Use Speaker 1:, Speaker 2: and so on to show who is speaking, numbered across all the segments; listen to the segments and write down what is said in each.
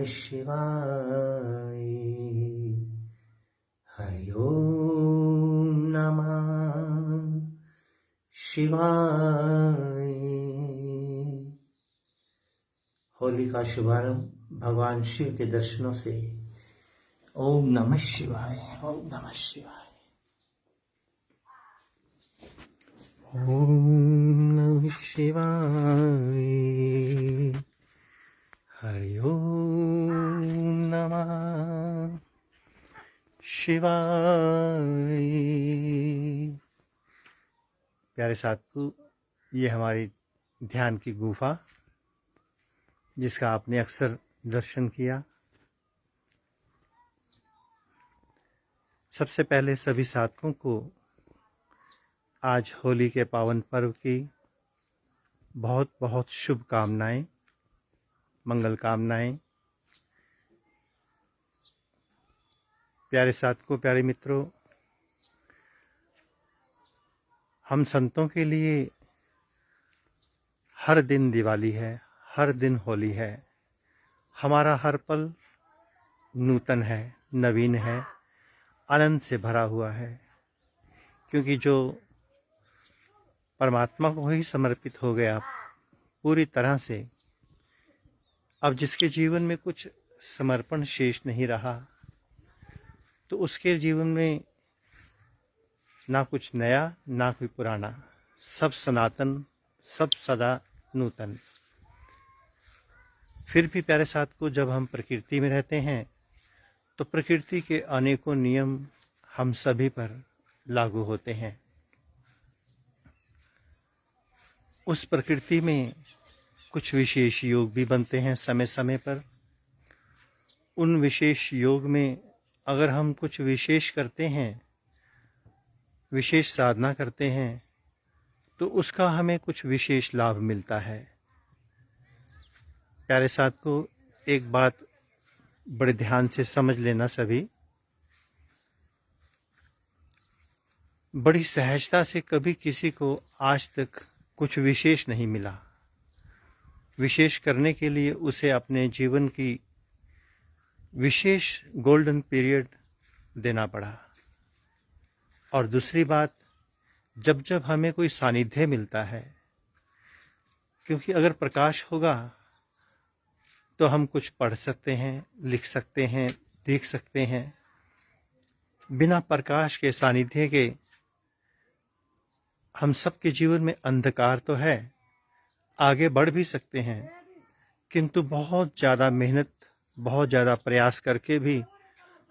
Speaker 1: नमः शिवाय। हरि ओम नमः शिवाय। होली का शुभारंभ भगवान शिव के दर्शनों से। ओम नमः शिवाय, ओम नमः शिवाय। ओम नमः शिवाय। हरि ओम नमः शिवाय। प्यारे साथियों, ये हमारी ध्यान की गुफा जिसका आपने अक्सर दर्शन किया। सबसे पहले सभी साधकों को आज होली के पावन पर्व की बहुत बहुत शुभकामनाएं, मंगल कामनाएं। प्यारे साधकों, प्यारे मित्रों, हम संतों के लिए हर दिन दिवाली है, हर दिन होली है। हमारा हर पल नूतन है, नवीन है, आनंद से भरा हुआ है, क्योंकि जो परमात्मा को ही समर्पित हो गया पूरी तरह से, अब जिसके जीवन में कुछ समर्पण शेष नहीं रहा, तो उसके जीवन में ना कुछ नया ना कोई पुराना, सब सनातन, सब सदा नूतन। फिर भी प्यारे साथ को, जब हम प्रकृति में रहते हैं तो प्रकृति के अनेकों नियम हम सभी पर लागू होते हैं। उस प्रकृति में कुछ विशेष योग भी बनते हैं समय समय पर। उन विशेष योग में अगर हम कुछ विशेष करते हैं, विशेष साधना करते हैं, तो उसका हमें कुछ विशेष लाभ मिलता है। प्यारे साथ को, एक बात बड़े ध्यान से समझ लेना सभी। बड़ी सहजता से कभी किसी को आज तक कुछ विशेष नहीं मिला। विशेष करने के लिए उसे अपने जीवन की विशेष गोल्डन पीरियड देना पड़ा। और दूसरी बात, जब जब हमें कोई सानिध्य मिलता है, क्योंकि अगर प्रकाश होगा तो हम कुछ पढ़ सकते हैं, लिख सकते हैं, देख सकते हैं। बिना प्रकाश के, सानिध्य के, हम सबके जीवन में अंधकार तो है, आगे बढ़ भी सकते हैं, किंतु बहुत ज़्यादा मेहनत, बहुत ज़्यादा प्रयास करके भी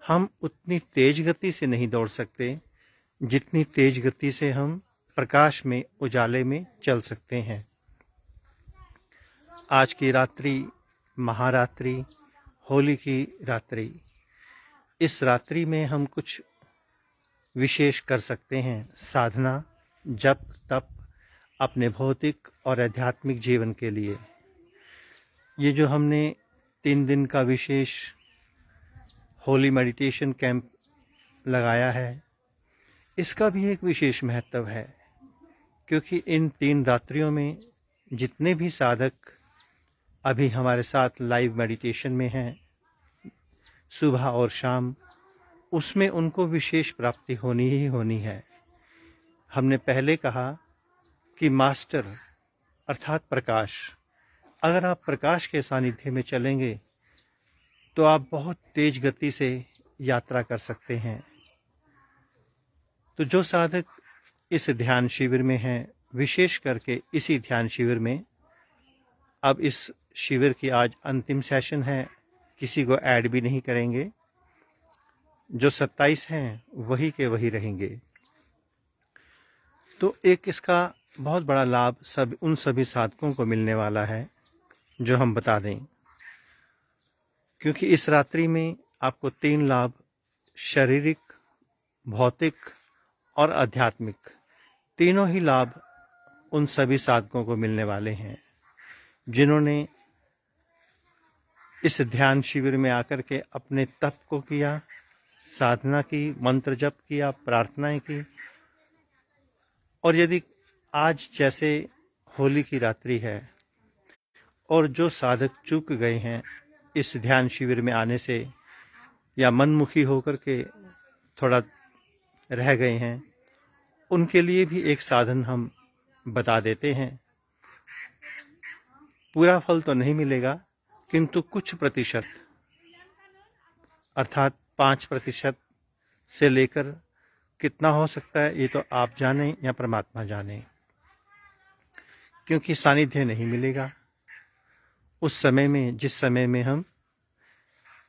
Speaker 1: हम उतनी तेज गति से नहीं दौड़ सकते जितनी तेज गति से हम प्रकाश में, उजाले में चल सकते हैं। आज की रात्रि महारात्रि, होली की रात्रि, इस रात्रि में हम कुछ विशेष कर सकते हैं। साधना, जप, तप अपने भौतिक और आध्यात्मिक जीवन के लिए। ये जो हमने 3 दिन का विशेष होली मेडिटेशन कैंप लगाया है, इसका भी एक विशेष महत्व है, क्योंकि इन 3 रात्रियों में जितने भी साधक अभी हमारे साथ लाइव मेडिटेशन में हैं, सुबह और शाम, उसमें उनको विशेष प्राप्ति होनी ही होनी है। हमने पहले कहा कि मास्टर अर्थात प्रकाश, अगर आप प्रकाश के सानिध्य में चलेंगे तो आप बहुत तेज गति से यात्रा कर सकते हैं। तो जो साधक इस ध्यान शिविर में हैं, विशेष करके इसी ध्यान शिविर में, अब इस शिविर की आज अंतिम सेशन है, किसी को ऐड भी नहीं करेंगे, जो 27 हैं वही के वही रहेंगे। तो एक इसका बहुत बड़ा लाभ उन सभी साधकों को मिलने वाला है, जो हम बता दें, क्योंकि इस रात्रि में आपको 3 लाभ, शारीरिक, भौतिक और आध्यात्मिक, तीनों ही लाभ उन सभी साधकों को मिलने वाले हैं जिन्होंने इस ध्यान शिविर में आकर के अपने तप को किया, साधना की, मंत्र जप किया, प्रार्थनाएं की। और यदि आज जैसे होली की रात्रि है और जो साधक चूक गए हैं, इस ध्यान शिविर में आने से या मनमुखी होकर के थोड़ा रह गए हैं, उनके लिए भी एक साधन हम बता देते हैं। पूरा फल तो नहीं मिलेगा, किंतु कुछ प्रतिशत अर्थात 5% से लेकर कितना हो सकता है ये तो आप जाने या परमात्मा जाने, क्योंकि सानिध्य नहीं मिलेगा उस समय में जिस समय में हम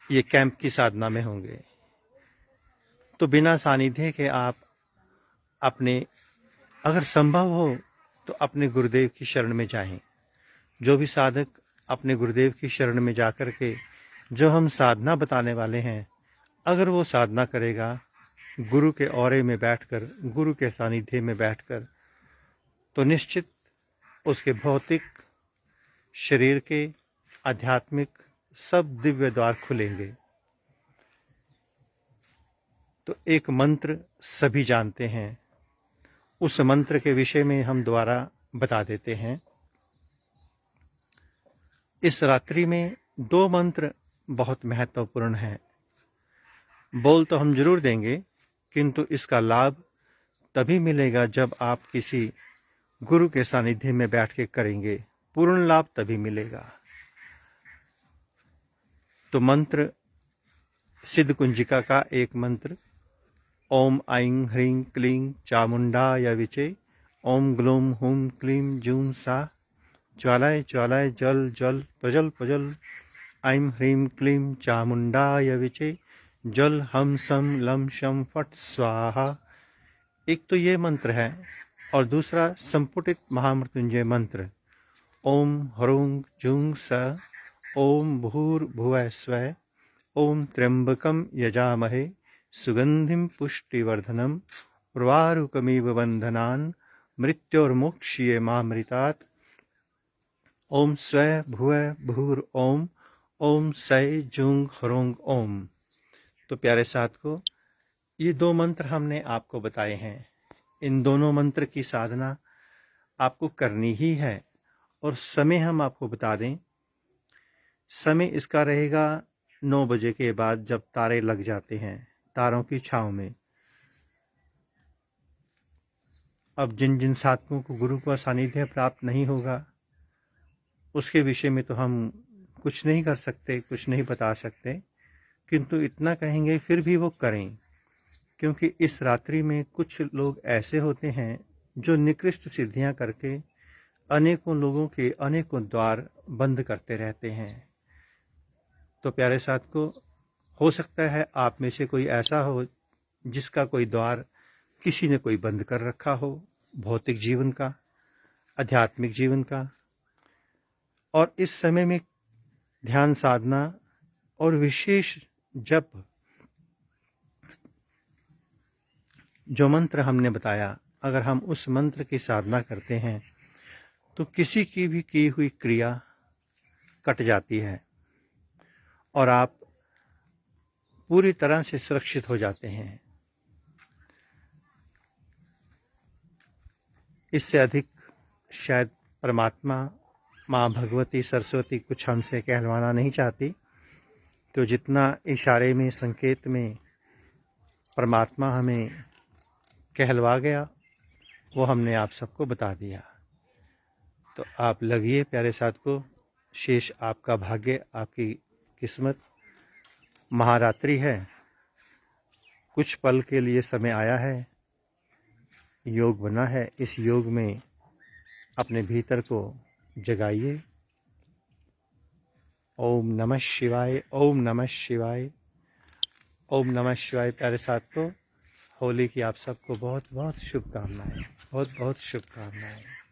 Speaker 1: ये कैंप की साधना में होंगे। तो बिना सानिध्य के आप अपने, अगर संभव हो तो अपने गुरुदेव की शरण में जाएं। जो भी साधक अपने गुरुदेव की शरण में जाकर के जो हम साधना बताने वाले हैं, अगर वो साधना करेगा गुरु के औरे में बैठकर, गुरु के सानिध्य में बैठकर, तो निश्चित उसके भौतिक शरीर के आध्यात्मिक सब दिव्य द्वार खुलेंगे। तो एक मंत्र सभी जानते हैं, उस मंत्र के विषय में हम दोबारा बता देते हैं। इस रात्रि में 2 मंत्र बहुत महत्वपूर्ण हैं। बोल तो हम जरूर देंगे, किंतु इसका लाभ तभी मिलेगा जब आप किसी गुरु के सानिध्य में बैठ के करेंगे, पूर्ण लाभ तभी मिलेगा। तो मंत्र सिद्ध कुंजिका का एक मंत्र, ओम ऐं ह्रीं क्लीं चामुंडाय विचे, ओम ग्लूम हुम क्लीं जूं सा, ज्वालाय ज्वालाय जल जल प्रजल प्रजल, ऐं ह्रीं क्लीं चामुंडाय विचे, जल हम सम लम शम फट स्वाहा। एक तो ये मंत्र है, और दूसरा संपुटित महामृत्युंजय मंत्र, ओम ह्रूं जूं स, ओम भूर्भुवः स्वः, ओम त्र्यंबकम यजामहे सुगंधिम पुष्टिवर्धनम, उर्वारुकमिव बंधनान् मृत्योर्मुक्ष्ये मामृतात्, ओम स्वः भुवः भूर् ओम, ओम सै जूं ह्रूं ओम। तो प्यारे साथ को, ये 2 मंत्र हमने आपको बताए हैं। इन दोनों मंत्र की साधना आपको करनी ही है, और समय हम आपको बता दें, समय इसका रहेगा 9 बजे के बाद, जब तारे लग जाते हैं तारों की छांव में। अब जिन जिन साधकों को गुरु का सानिध्य प्राप्त नहीं होगा, उसके विषय में तो हम कुछ नहीं कर सकते, कुछ नहीं बता सकते, किंतु इतना कहेंगे फिर भी वो करें, क्योंकि इस रात्रि में कुछ लोग ऐसे होते हैं जो निकृष्ट सिद्धियां करके अनेकों लोगों के अनेकों द्वार बंद करते रहते हैं। तो प्यारे साथ को, हो सकता है आप में से कोई ऐसा हो जिसका कोई द्वार किसी ने कोई बंद कर रखा हो, भौतिक जीवन का, आध्यात्मिक जीवन का। और इस समय में ध्यान साधना और विशेष जप, जो मंत्र हमने बताया, अगर हम उस मंत्र की साधना करते हैं तो किसी की भी की हुई क्रिया कट जाती है और आप पूरी तरह से सुरक्षित हो जाते हैं। इससे अधिक शायद परमात्मा, माँ भगवती सरस्वती कुछ हमसे कहलवाना नहीं चाहती। तो जितना इशारे में, संकेत में परमात्मा हमें कहलवा गया, वो हमने आप सबको बता दिया। तो आप लगिए प्यारे साथ को, शेष आपका भाग्य, आपकी किस्मत। महारात्रि है, कुछ पल के लिए समय आया है, योग बना है। इस योग में अपने भीतर को जगाइए। ओम नमः शिवाय, ओम नमः शिवाय, ओम नमः शिवाय। प्यारे साथ को, होली की आप सबको बहुत बहुत शुभकामनाएं, बहुत बहुत शुभकामनाएं।